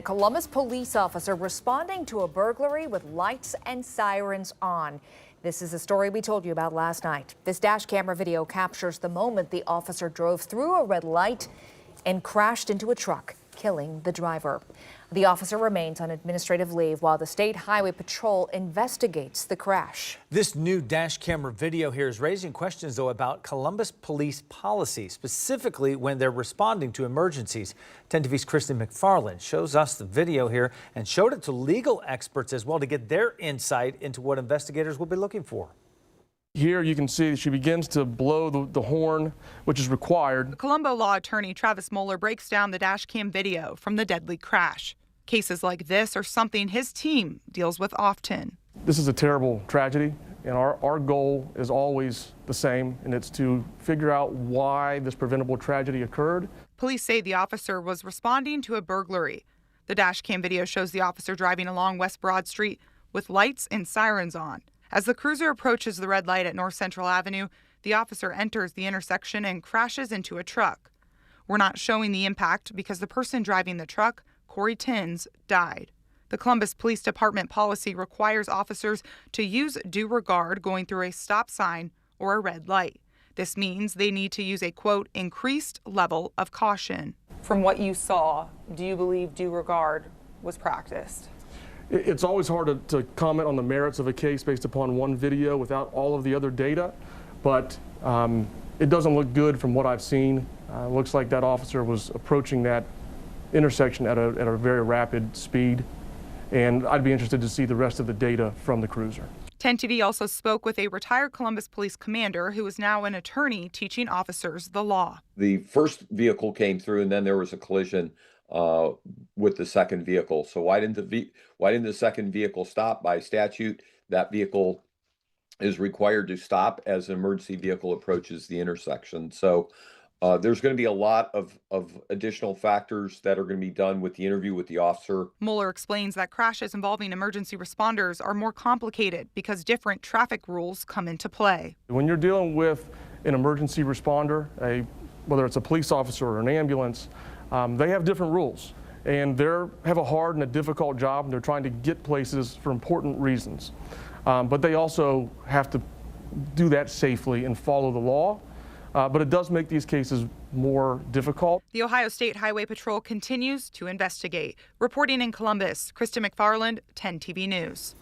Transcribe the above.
A Columbus police officer responding to a burglary with lights and sirens on. This is a story we told you about last night. This dash camera video captures the moment the officer drove through a red light and crashed into a truck, killing the driver. The officer remains on administrative leave while the State Highway Patrol investigates the crash. This new dash camera video here is raising questions, though, about Columbus police policy, specifically when they're responding to emergencies. 10 TV's Kristen McFarland shows us the video here and showed it to legal experts as well to get their insight into what investigators will be looking for. Here you can see she begins to blow the horn, which is required. Colombo law attorney Travis Moeller breaks down the dash cam video from the deadly crash. Cases like this are something his team deals with often. This is a terrible tragedy, and our goal is always the same, and it's to figure out why this preventable tragedy occurred. Police say the officer was responding to a burglary. The dash cam video shows the officer driving along West Broad Street with lights and sirens on. As the cruiser approaches the red light at North Central Avenue, the officer enters the intersection and crashes into a truck. We're not showing the impact because the person driving the truck, Corey Tins, died. The Columbus Police Department policy requires officers to use due regard going through a stop sign or a red light. This means they need to use a, quote, increased level of caution. From what you saw, do you believe due regard was practiced? It's always hard to comment on the merits of a case based upon one video without all of the other data, but it doesn't look good from what I've seen. It looks like that officer was approaching that intersection at a very rapid speed, and I'd be interested to see the rest of the data from the cruiser. 10 TV also spoke with a retired Columbus police commander who is now an attorney teaching officers the law. The first vehicle came through, and then there was a collision with the second vehicle. So why didn't the second vehicle stop? By statute, that vehicle is required to stop as an emergency vehicle approaches the intersection. So there's going to be a lot of additional factors that are going to be done with the interview with the officer. Mueller explains that crashes involving emergency responders are more complicated because different traffic rules come into play. When you're dealing with an emergency responder, whether it's a police officer or an ambulance, they have different rules, and they have a hard and a difficult job, and they're trying to get places for important reasons. But they also have to do that safely and follow the law. But it does make these cases more difficult. The Ohio State Highway Patrol continues to investigate. Reporting in Columbus, Kristen McFarland, 10 TV News.